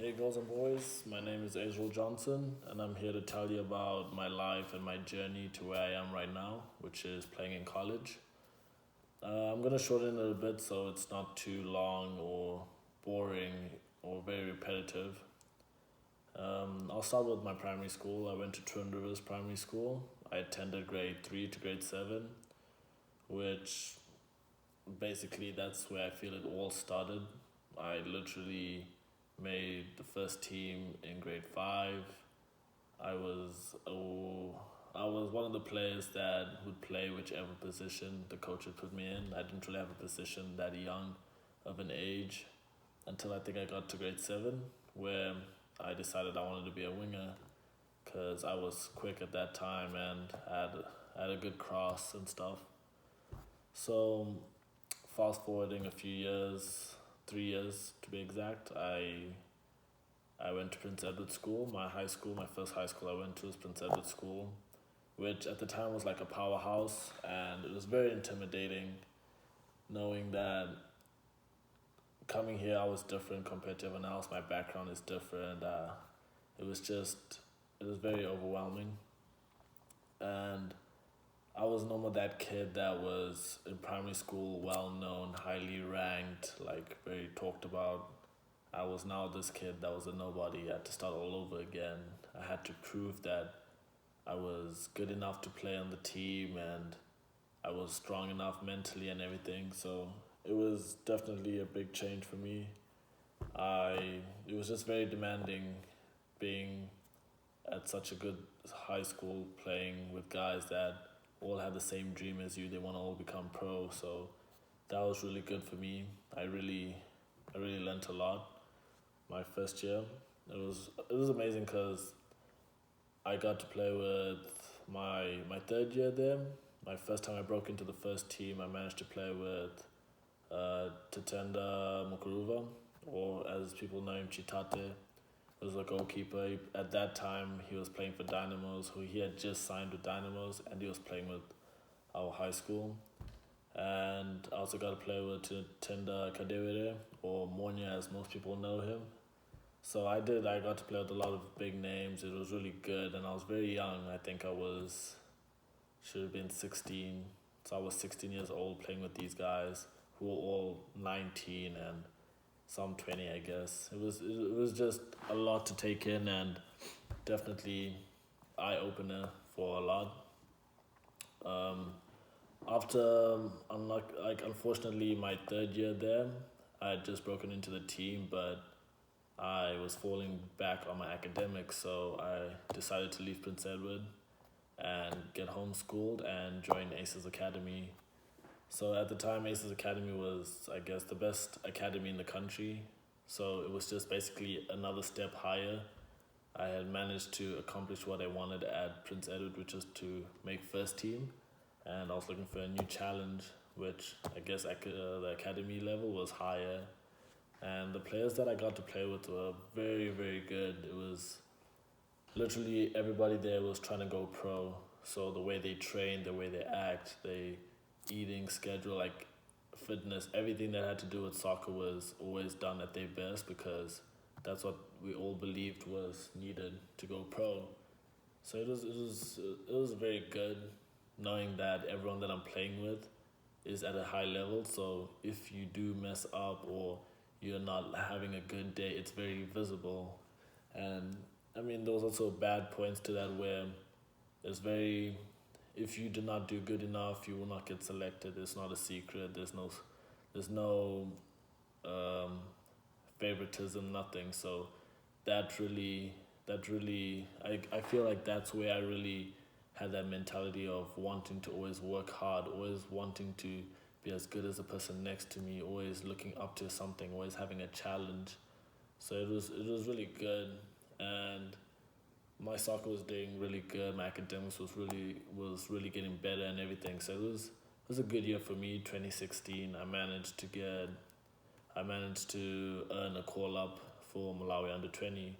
Hey girls and boys, my name is Azriel Johnson, and I'm here to tell you about my life and my journey to where I am right now, which is playing in college. I'm gonna shorten it a bit so it's not too long or boring or very repetitive. I'll start with my primary school. I went to Twin Rivers Primary School. I attended grade 3 to grade 7, which basically that's where I feel it all started. I literally made the first team in grade 5. I was oh, I was one of the players that would play whichever position the coach would put me in. I didn't really have a position that young of an age until I think I got to grade 7, where I decided I wanted to be a winger because I was quick at that time and had a good cross and stuff. So fast forwarding a few years, 3 years to be exact, I went to Prince Edward School. My first high school I went to was Prince Edward School, which at the time was like a powerhouse, and it was very intimidating knowing that coming here I was different compared to everyone else. My background is different. It was just, it was very overwhelming. And I was no more that kid that was in primary school, well known, highly ranked, like very talked about. I was now this kid that was a nobody. I had to start all over again. I had to prove that I was good enough to play on the team and I was strong enough mentally and everything. So it was definitely a big change for me. It was just very demanding being at such a good high school playing with guys that all have the same dream as you. They want to all become pro. So that was really good for me. I really learnt a lot my first year. It was amazing because I got to play with my third year there. My first time I broke into the first team, I managed to play with Tatenda Mukuruva, or as people know him, Chitate. He was a goalkeeper. At that time, he was playing for Dynamos, who he had just signed with Dynamos, and he was playing with our high school. And I also got to play with Tenda Kadewere, or Monya as most people know him. So I did. I got to play with a lot of big names. It was really good, and I was very young. I think should have been 16. So I was 16 years old playing with these guys who were all 19 and some 20, I guess. It was just a lot to take in and definitely eye opener for a lot. Um, After unfortunately my third year there, I had just broken into the team, but I was falling back on my academics, so I decided to leave Prince Edward and get homeschooled and join Aces Academy. So at the time, Aces Academy was, I guess, the best academy in the country. So it was just basically another step higher. I had managed to accomplish what I wanted at Prince Edward, which was to make first team, and I was looking for a new challenge, which I guess the academy level was higher, and the players that I got to play with were very, very good. It was literally everybody there was trying to go pro. So the way they train, the way they act, they eating schedule, like fitness, everything that had to do with soccer was always done at their best because that's what we all believed was needed to go pro. So it was very good knowing that everyone that I'm playing with is at a high level. So if you do mess up or you're not having a good day, it's very visible. And I mean, there was also bad points to that where there's very, if you do not do good enough, you will not get selected. It's not a secret. There's no um, favoritism, nothing. So I feel like that's where I really had that mentality of wanting to always work hard, always wanting to be as good as the person next to me, always looking up to something, always having a challenge. So it was really good, and my soccer was doing really good. My academics was really getting better and everything. So it was a good year for me. 2016, I managed to earn a call up for Malawi under 20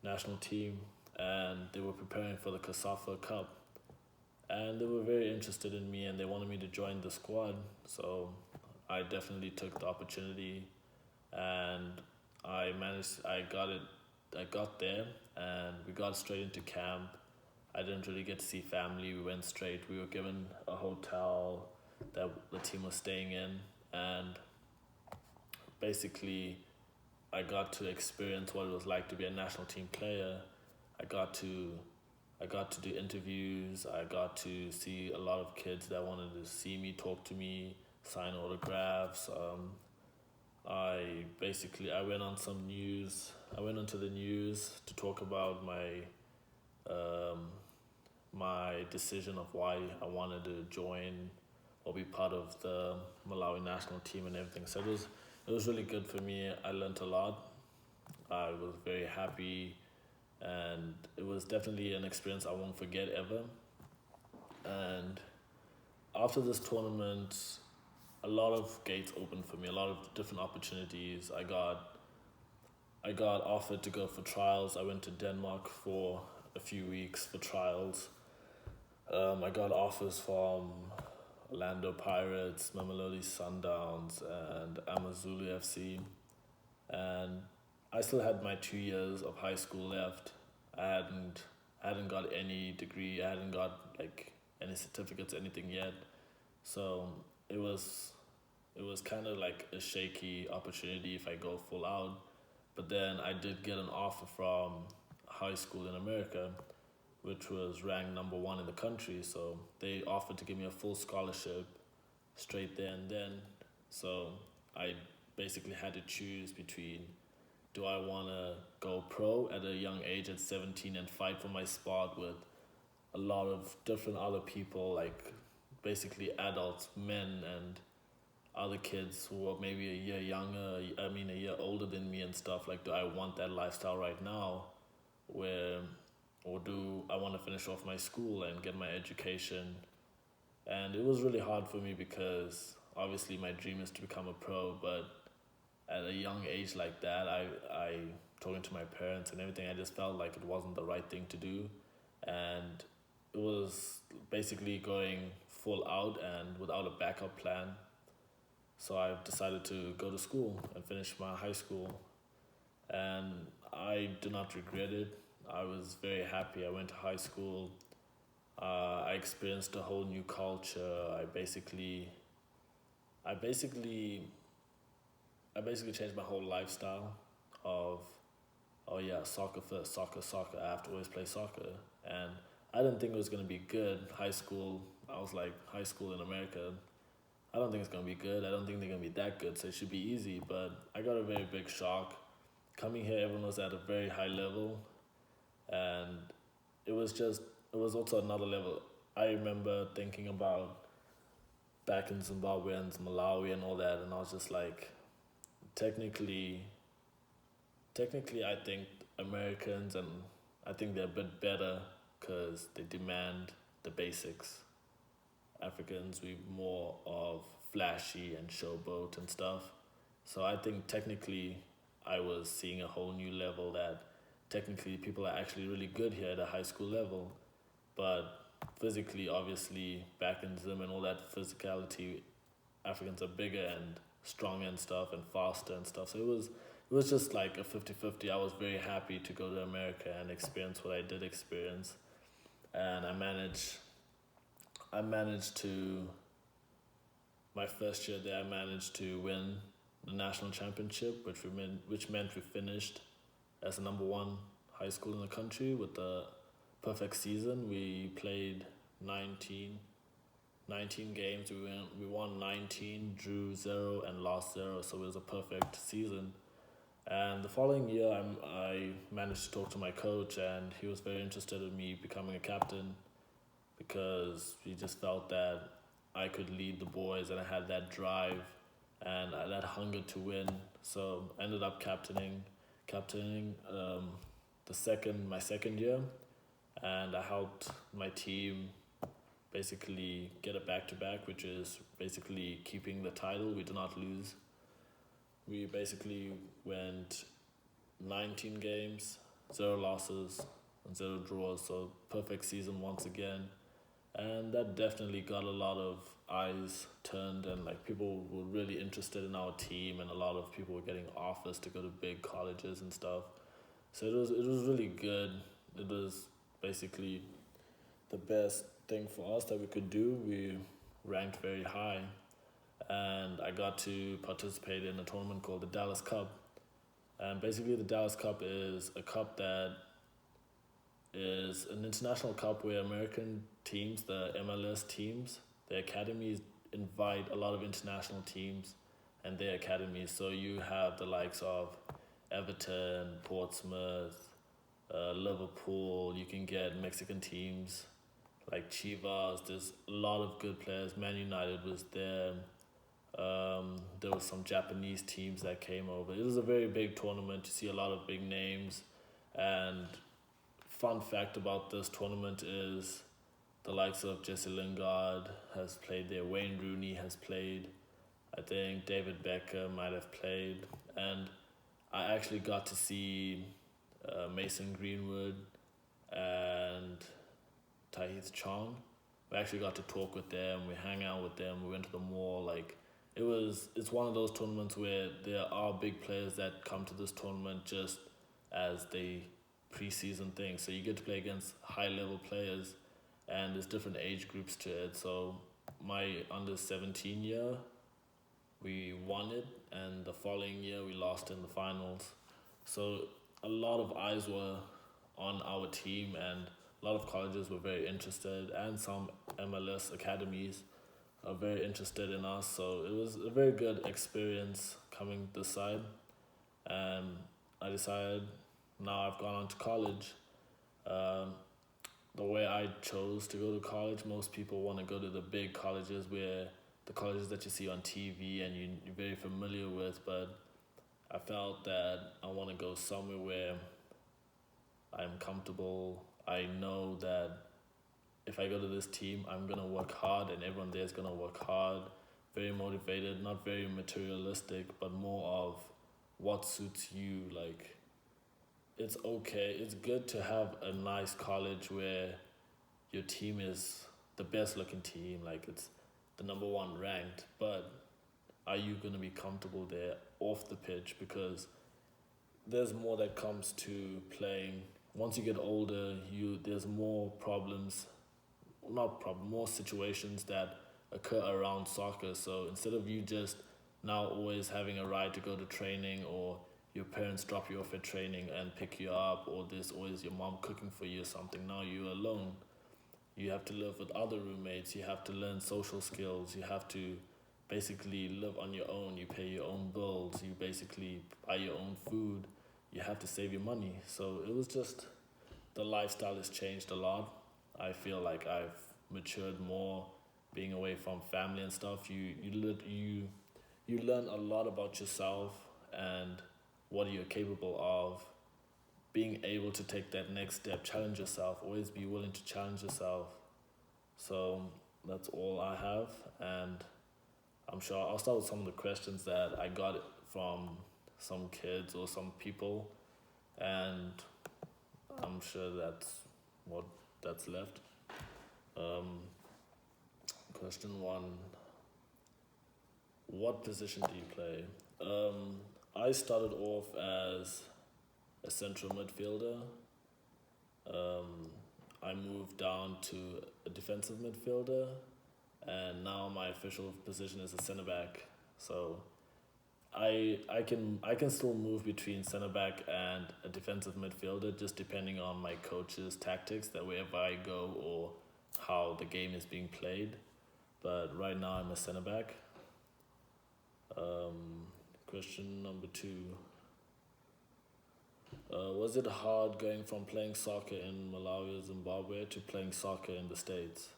national team, and they were preparing for the Kasafa Cup, and they were very interested in me and they wanted me to join the squad. So I definitely took the opportunity, and I got there and we got straight into camp. I didn't really get to see family. We went straight. We were given a hotel that the team was staying in, and basically, I got to experience what it was like to be a national team player. I got to I got to do interviews. I got to see a lot of kids that wanted to see me, talk to me, sign autographs. I went on some news. I went onto the news to talk about um, my decision of why I wanted to join or be part of the Malawi national team and everything. So it was really good for me. I learned a lot. I was very happy, and it was definitely an experience I won't forget ever. And after this tournament, a lot of gates opened for me, a lot of different opportunities. I got offered to go for trials. I went to Denmark for a few weeks for trials. I got offers from Orlando Pirates, Mamelodi Sundowns, and Amazulu FC. And I still had my 2 years of high school left. I hadn't got any degree. I hadn't got like any certificates, anything yet. So it was it was kind of like a shaky opportunity if I go full out. But then I did get an offer from a high school in America, which was ranked number one in the country. So they offered to give me a full scholarship straight there and then. So I basically had to choose between, do I want to go pro at a young age at 17 and fight for my spot with a lot of different other people, like basically adults, men, and other kids who are maybe a year younger, a year older than me and stuff. Like, do I want that lifestyle right now? Where, or do I want to finish off my school and get my education? And it was really hard for me because obviously my dream is to become a pro, but at a young age like that, I talking to my parents and everything, I just felt like it wasn't the right thing to do. And it was basically going full out and without a backup plan. So I decided to go to school and finish my high school. And I do not regret it. I was very happy. I went to high school. I experienced a whole new culture. I basically, I basically changed my whole lifestyle of, oh yeah, soccer first, soccer, soccer. I have to always play soccer. And I didn't think it was going to be good. High school, I was like, high school in America, I don't think it's going to be good. I don't think they're going to be that good, so it should be easy. But I got a very big shock. Coming here, everyone was at a very high level. And it was also another level. I remember thinking about back in Zimbabwe and Malawi and all that, and I was just like, technically, technically, I think Americans, and I think they're a bit better because they demand the basics. Africans, we more of flashy and showboat and stuff. So I think technically I was seeing a whole new level that technically people are actually really good here at a high school level. But physically, obviously, back in Zim and all that physicality, Africans are bigger and stronger and stuff and faster and stuff. So it was just like a 50-50. I was very happy to go to America and experience what I did experience. And I managed to, my first year there, I managed to win the national championship, which meant we finished as the number one high school in the country with the perfect season. We played 19 games. We won 19, drew 0, and lost 0. So it was a perfect season. And the following year, I managed to talk to my coach, and he was very interested in me becoming a captain because he just felt that I could lead the boys and I had that drive and that hunger to win. So I ended up captaining my second year, and I helped my team basically get a back-to-back, which is basically keeping the title. We did not lose. We basically went 19 games, 0 losses, and 0 draws, so perfect season once again. And that definitely got a lot of eyes turned, and like people were really interested in our team, and a lot of people were getting offers to go to big colleges and stuff. So it was really good. It was basically the best thing for us that we could do. We ranked very high, and I got to participate in a tournament called the Dallas Cup. And basically, the Dallas Cup is a cup that is an international cup where American teams, the MLS teams, the academies invite a lot of international teams and their academies. So you have the likes of Everton, Portsmouth, Liverpool. You can get Mexican teams like Chivas. There's a lot of good players. Man United was there. There was some Japanese teams that came over. It was a very big tournament. You see a lot of big names. And fun fact about this tournament is the likes of Jesse Lingard has played there. Wayne Rooney has played. I think David Beckham might have played. And I actually got to see Mason Greenwood and Tahith Chong. We actually got to talk with them. We hang out with them. We went to the mall. Like it's one of those tournaments where there are big players that come to this tournament just as they preseason thing. So you get to play against high level players, and there's different age groups to it. So my under 17 year, we won it, and the following year we lost in the finals. So a lot of eyes were on our team, and a lot of colleges were very interested, and some MLS academies are very interested in us. So it was a very good experience coming this side, and I decided now I've gone on to college. Um, the way I chose to go to college, most people want to go to the big colleges where the colleges that you see on TV and you're very familiar with, but I felt that I want to go somewhere where I'm comfortable. I know that if I go to this team, I'm going to work hard and everyone there is going to work hard. Very motivated, not very materialistic, but more of what suits you. Like, it's okay. It's good to have a nice college where your team is the best looking team, like it's the number one ranked, but are you going to be comfortable there off the pitch? Because there's more that comes to playing. Once you get older, there's more problems, more situations that occur around soccer. So instead of you just now always having a ride to go to training, or your parents drop you off at training and pick you up, or there's always your mom cooking for you or something, now you're alone. You have to live with other roommates. You have to learn social skills. You have to basically live on your own. You pay your own bills. You basically buy your own food. You have to save your money. So it was just, the lifestyle has changed a lot. I feel like I've matured more being away from family and stuff. You learn a lot about yourself and what you're capable of. Being able to take that next step, challenge yourself, always be willing to challenge yourself. So that's all I have, and I'm sure I'll start with some of the questions that I got from some kids or some people, and I'm sure that's left. Question one: what position do you play? I started off as a central midfielder. I moved down to a defensive midfielder, and now my official position is a centre back. So I can still move between centre back and a defensive midfielder, just depending on my coach's tactics, that wherever I go or how the game is being played. But right now I'm a centre back. Question number two. Was it hard going from playing soccer in Malawi or Zimbabwe to playing soccer in the States?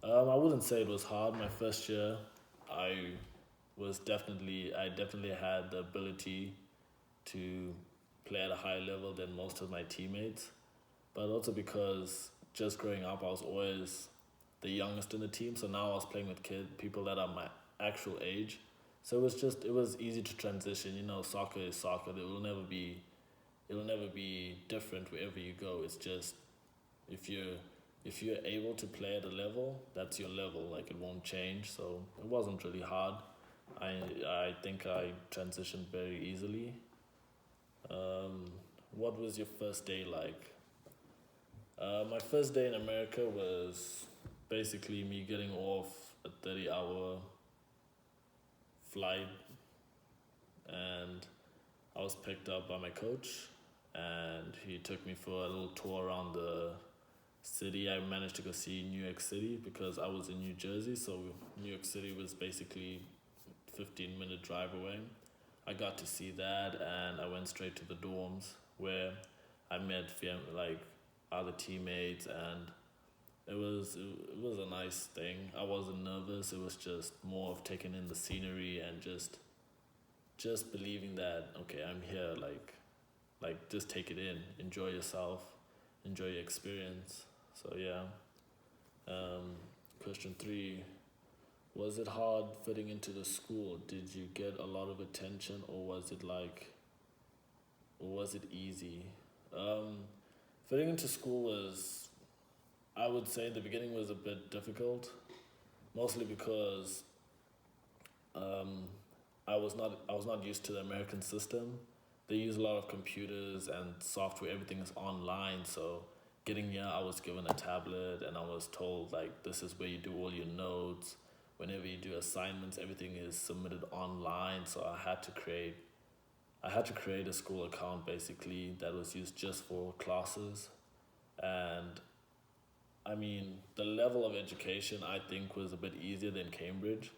I wouldn't say it was hard. My first year, I definitely had the ability to play at a higher level than most of my teammates. But also because just growing up, I was always the youngest in the team. So now I was playing with people that are my actual age. So it was easy to transition. Soccer is soccer. It'll never be different wherever you go. It's just, if you're if you're able to play at a level, that's your level. Like, it won't change. So it wasn't really hard. I I think I transitioned very easily. Um, what was your first day like? My first day in America was basically me getting off a 30-hour flight, and I was picked up by my coach, and he took me for a little tour around the city. I managed to go see New York City because I was in New Jersey, so New York City was basically 15-minute drive away. I got to see that, and I went straight to the dorms where I met like other teammates, and it was a nice thing. I wasn't nervous. It was just more of taking in the scenery and just believing that, okay, I'm here. Like just take it in, enjoy yourself, enjoy your experience. So yeah. Question three: was it hard fitting into the school? Did you get a lot of attention, or was it easy? Um, Fitting into school was, I would say, the beginning was a bit difficult, mostly because um, I was not used to the American system. They use a lot of computers and software. Everything is online. So getting here, I was given a tablet, and I was told, like, this is where you do all your notes. Whenever you do assignments, everything is submitted online. So I had to create a school account basically that was used just for classes. And I mean, the level of education I think was a bit easier than Cambridge.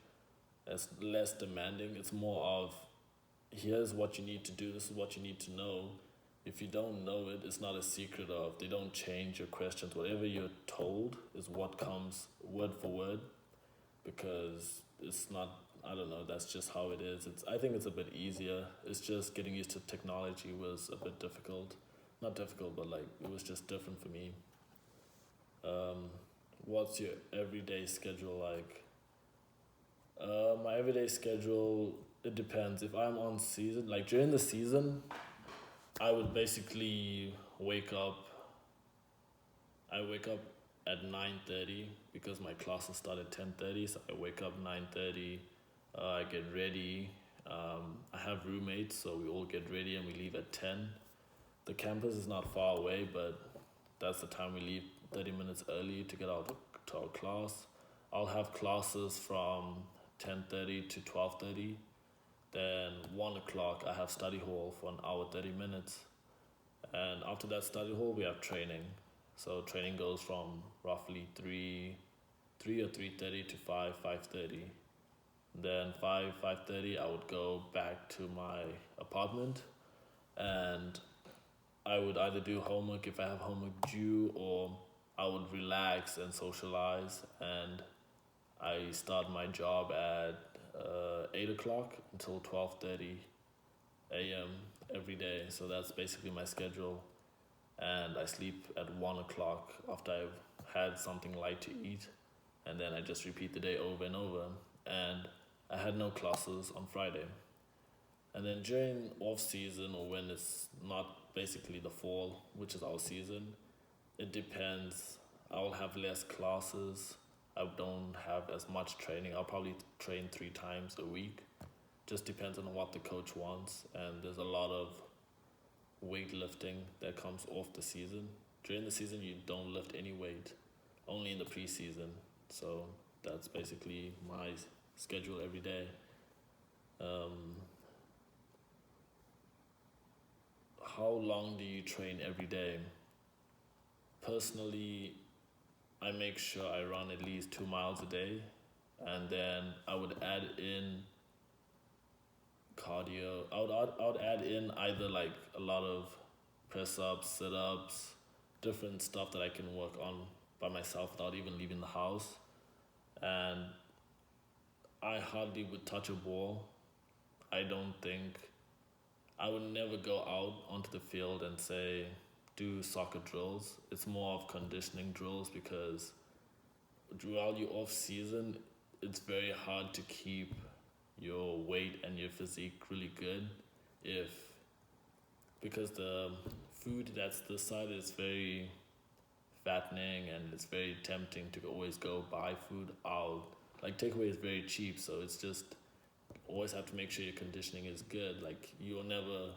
It's less demanding. It's more of, here's what you need to do, this is what you need to know. If you don't know it, it's not a secret of, they don't change your questions. Whatever you're told is what comes word for word, because it's not, I don't know, that's just how it is. I think it's a bit easier. It's just getting used to technology was a bit difficult. Not difficult, but like it was just different for me. Um, what's your everyday schedule like? My everyday schedule, it depends. If I'm on season, like during the season, I would basically I wake up at 9:30 because my classes start at 10:30. So I wake up 9:30. I get ready. I have roommates, so we all get ready and we leave at 10. The campus is not far away, but that's the time we leave 30 minutes early to get out to our class. I'll have classes from 10:30 to 12:30. Then 1 o'clock I have study hall for an hour 30 minutes. And after that study hall we have training. So training goes from roughly three or 3:30 to 5:30. Then 5:30 I would go back to my apartment, and I would either do homework if I have homework due, or I would relax and socialize. And I start my job at 8 o'clock until 12:30 a.m. every day. So that's basically my schedule. And I sleep at 1 o'clock after I've had something light to eat, and then I just repeat the day over and over. And I had no classes on Friday. And then during off season, or when it's not basically the fall, which is our season, it depends. I'll have less classes. I don't have as much training. I'll probably train 3 times a week. Just depends on what the coach wants. And there's a lot of weightlifting that comes off the season. During the season, you don't lift any weight, only in the preseason. So that's basically my schedule every day. Um, how long do you train every day? Personally, I make sure I run at least 2 miles a day, and then I would add in cardio. I would add in either like a lot of press ups, sit ups, different stuff that I can work on by myself without even leaving the house. And I hardly would touch a ball. I don't think I would never go out onto the field and say do soccer drills. It's more of conditioning drills, because while you're off season, it's very hard to keep your weight and your physique really good, if because the food that's this side is very fattening, and it's very tempting to always go buy food out. Like takeaway is very cheap, so it's just always have to make sure your conditioning is good. Like you'll never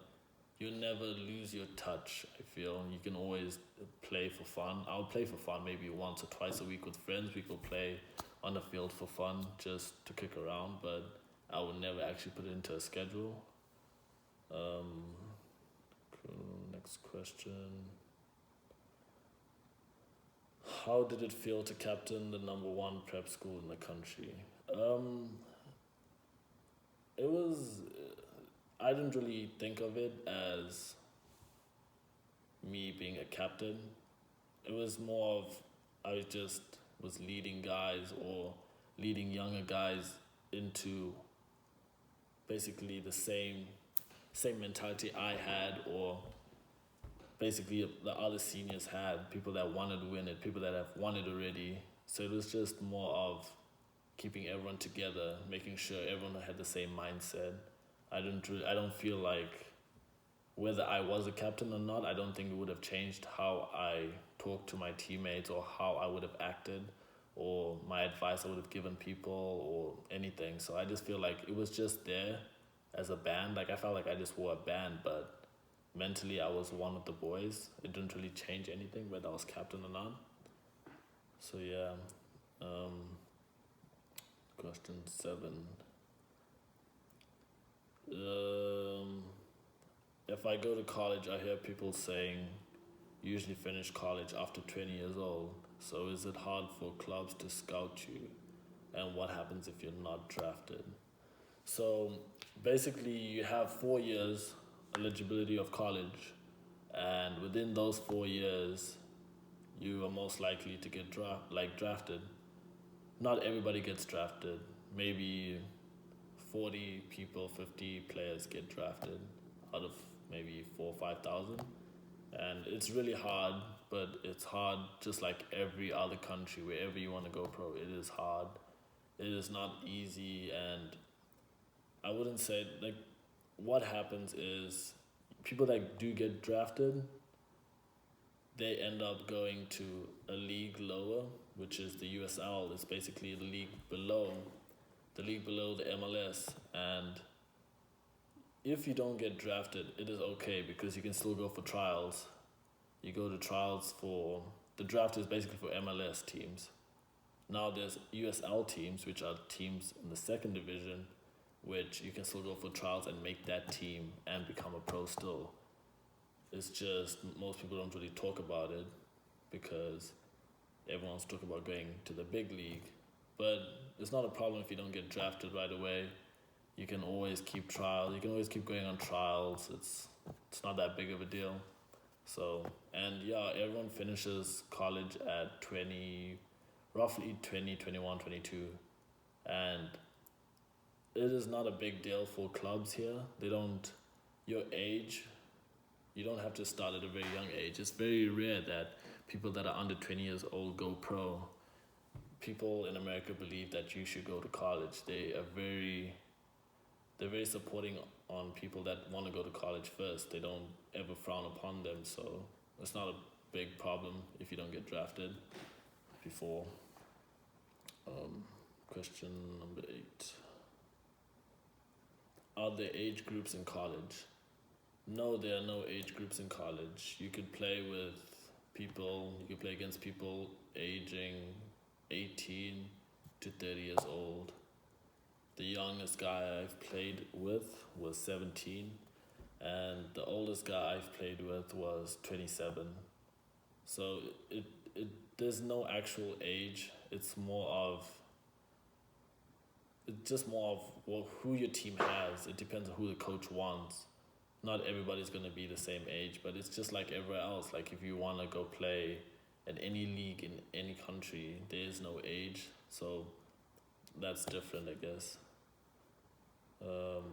lose your touch. I feel you can always play for fun. I'll play for fun maybe once or twice a week with friends. We could play on the field for fun, just to kick around, but I would never actually put it into a schedule. Um, Next question. How did it feel to captain the number one prep school in the country? It was. I didn't really think of it as me being a captain. It was more of I just was leading guys or leading younger guys into basically the same mentality I had, or basically the other seniors had, people that wanted to win it, people that have won it already. So it was just more of keeping everyone together, making sure everyone had the same mindset. I don't feel like whether I was a captain or not, I don't think it would have changed how I talked to my teammates or how I would have acted or my advice I would have given people or anything. So I just feel like it was just there as a band. Like I felt like I just wore a band, but mentally I was one of the boys. It didn't really change anything whether I was captain or not. So yeah. Question 7. If I go to college, I hear people saying usually finish college after 20 years old. So is it hard for clubs to scout you? And what happens if you're not drafted? So basically you have 4 years eligibility of college, and within those 4 years you are most likely to get drafted. Not everybody gets drafted. Maybe 40 people, 50 players get drafted out of maybe 4,000 or 5,000. And it's really hard, but it's hard just like every other country. Wherever you want to go pro, it is hard. It is not easy, and I wouldn't say, like, what happens is people that do get drafted, they end up going to a league lower, which is the USL. It's basically the league below the MLS. And if you don't get drafted, it is okay because you can still go for trials. You go to trials for, the draft is basically for MLS teams. Now there's USL teams, which are teams in the second division, which you can still go for trials and make that team and become a pro still. It's just most people don't really talk about it because everyone's talking about going to the big league. But it's not a problem if you don't get drafted right away. You can always keep trials. You can always keep going on trials. It's not that big of a deal. So, and yeah, everyone finishes college at 20, roughly 20, 21, 22. And it is not a big deal for clubs here. They don't, your age, you don't have to start at a very young age. It's very rare that people that are under 20 years old go pro. People in America believe that you should go to college. They're very supporting on people that want to go to college first. They don't ever frown upon them, so it's not a big problem if you don't get drafted before. Question number 8. Are there age groups in college? No, there are no age groups in college. You could play with people, you could play against people aging 18 to 30 years old. The youngest guy I've played with was 17, and the oldest guy I've played with was 27. So it there's no actual age. It's just more of who your team has. It depends on who the coach wants. Not everybody's going to be the same age, but it's just like everywhere else. Like if you want to go play in any league in any country, there is no age. So that's different, I guess. 9.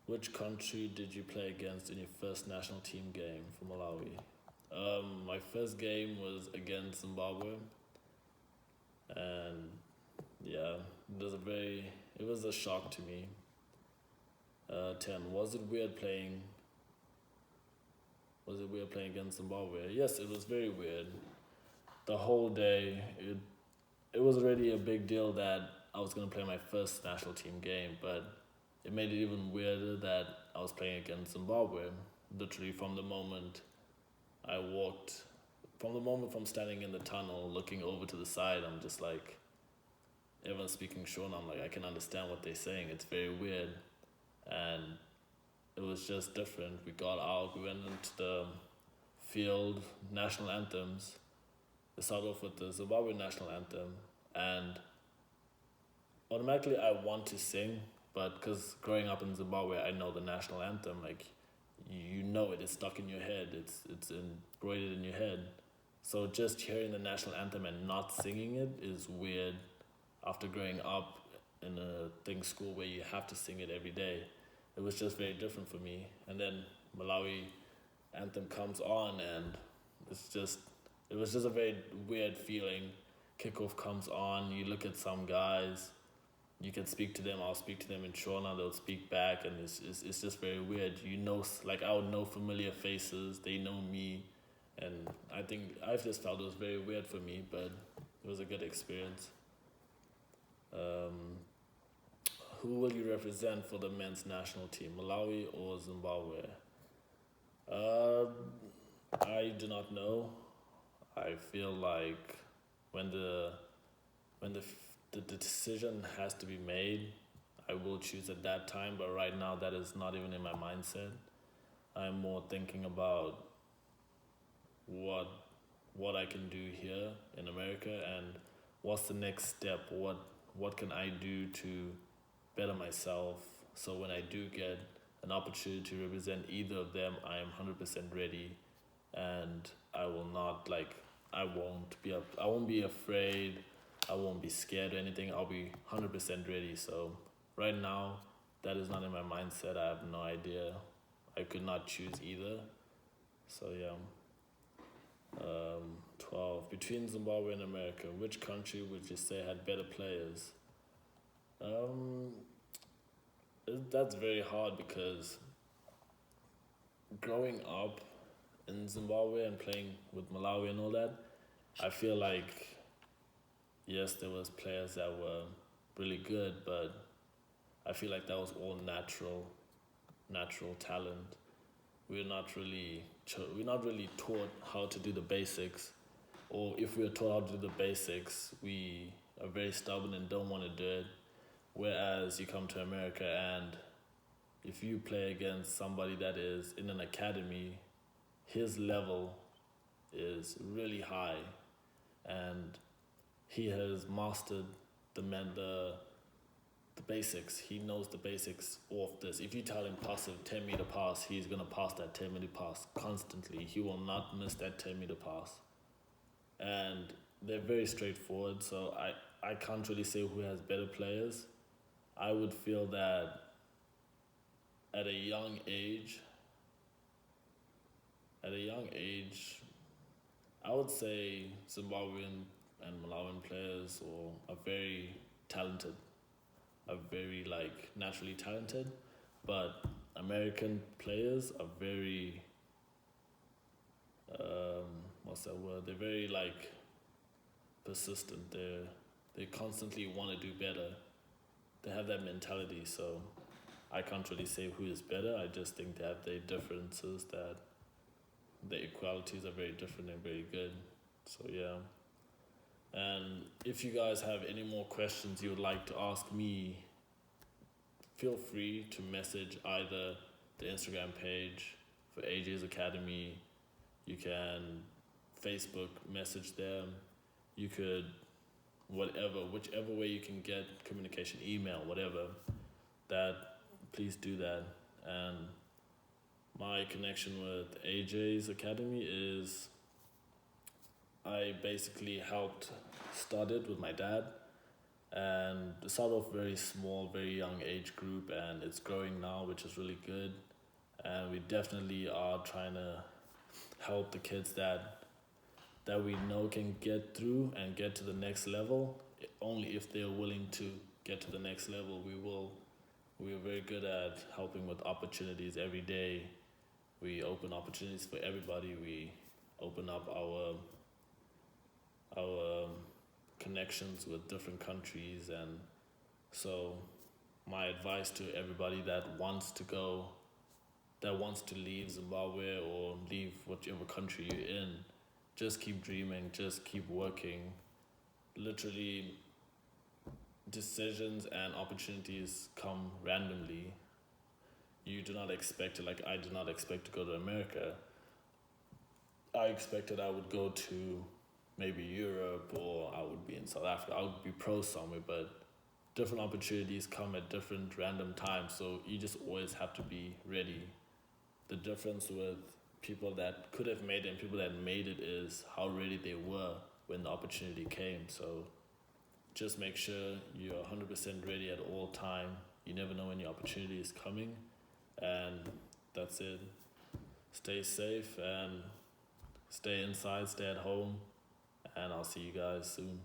Which country did you play against in your first national team game for Malawi? My first game was against Zimbabwe. And yeah, it was a shock to me. 10. Was it weird playing Was it weird playing against Zimbabwe? Yes, it was very weird. The whole day, it was already a big deal that I was gonna play my first national team game, but it made it even weirder that I was playing against Zimbabwe. Literally from the moment from standing in the tunnel, looking over to the side, I'm just like, everyone's speaking Shona. I'm like, I can understand what they're saying. It's very weird, and it was just different. We got out, we went into the field, national anthems. We started off with the Zimbabwe national anthem, and automatically I want to sing, but because growing up in Zimbabwe, I know the national anthem. Like, you know it. It's stuck in your head. It's embroidered in your head. So just hearing the national anthem and not singing it is weird. After growing up in a school where you have to sing it every day, it was just very different for me. And then Malawi anthem comes on, and it was just a very weird feeling. Kickoff comes on. You look at some guys. You can speak to them. I'll speak to them in Shona. They'll speak back, and it's just very weird. You know, like, I would know familiar faces. They know me, and I think I just felt it was very weird for me, but it was a good experience. Who will you represent for the men's national team, Malawi or Zimbabwe? I do not know. I feel like when the decision has to be made, I will choose at that time. But right now, that is not even in my mindset. I'm more thinking about what I can do here in America, and what's the next step. What can I do to better myself, so when I do get an opportunity to represent either of them, I am 100% ready, and I will not I won't be afraid, I won't be scared or anything. I'll be 100% ready. So right now, that is not in my mindset. I have no idea. I could not choose either. So yeah. 12. Between Zimbabwe and America, which country would you say had better players? That's very hard, because growing up in Zimbabwe and playing with Malawi and all that, I feel like, yes, there was players that were really good, but I feel like that was all natural talent. We're not really taught how to do the basics, or if we're taught how to do the basics, we are very stubborn and don't want to do it. Whereas you come to America, and if you play against somebody that is in an academy, his level is really high, and he has mastered the basics. He knows the basics of this. If you tell him pass a 10-meter pass, he's gonna pass that 10-meter pass constantly. He will not miss that 10-meter pass, and they're very straightforward. So I can't really say who has better players. I would feel that at a young age, I would say Zimbabwean and Malawian players are very talented, are very naturally talented, but American players are very what's that word? They're very persistent. They constantly want to do better. They have that mentality. So I can't really say who is better. I just think they have their differences, that the equalities are very different and very good. So yeah. And if you guys have any more questions you would like to ask me, feel free to message either the Instagram page for AJ's Academy. You can Facebook message them. You could whichever way you can get communication, email, whatever, please do that. And my connection with AJ's Academy is, I basically helped start it with my dad, and it started off very small, very young age group, and it's growing now, which is really good. And we definitely are trying to help the kids that we know can get through and get to the next level. Only if they're willing to get to the next level, we are very good at helping with opportunities every day, We open opportunities for everybody. We open up our connections with different countries, and so my advice to everybody that wants to leave Zimbabwe or leave whichever country you're in, just keep dreaming, just keep working. Literally, decisions and opportunities come randomly. You do not expect it. Like, I did not expect to go to America. I expected I would go to maybe Europe, or I would be in South Africa. I would be pro somewhere, but different opportunities come at different random times. So you just always have to be ready. The difference with people that could have made it and people that made it is how ready they were when the opportunity came. So just make sure you're 100% ready at all time. You never know when your opportunity is coming. And that's it. Stay safe and stay inside, stay at home. And I'll see you guys soon.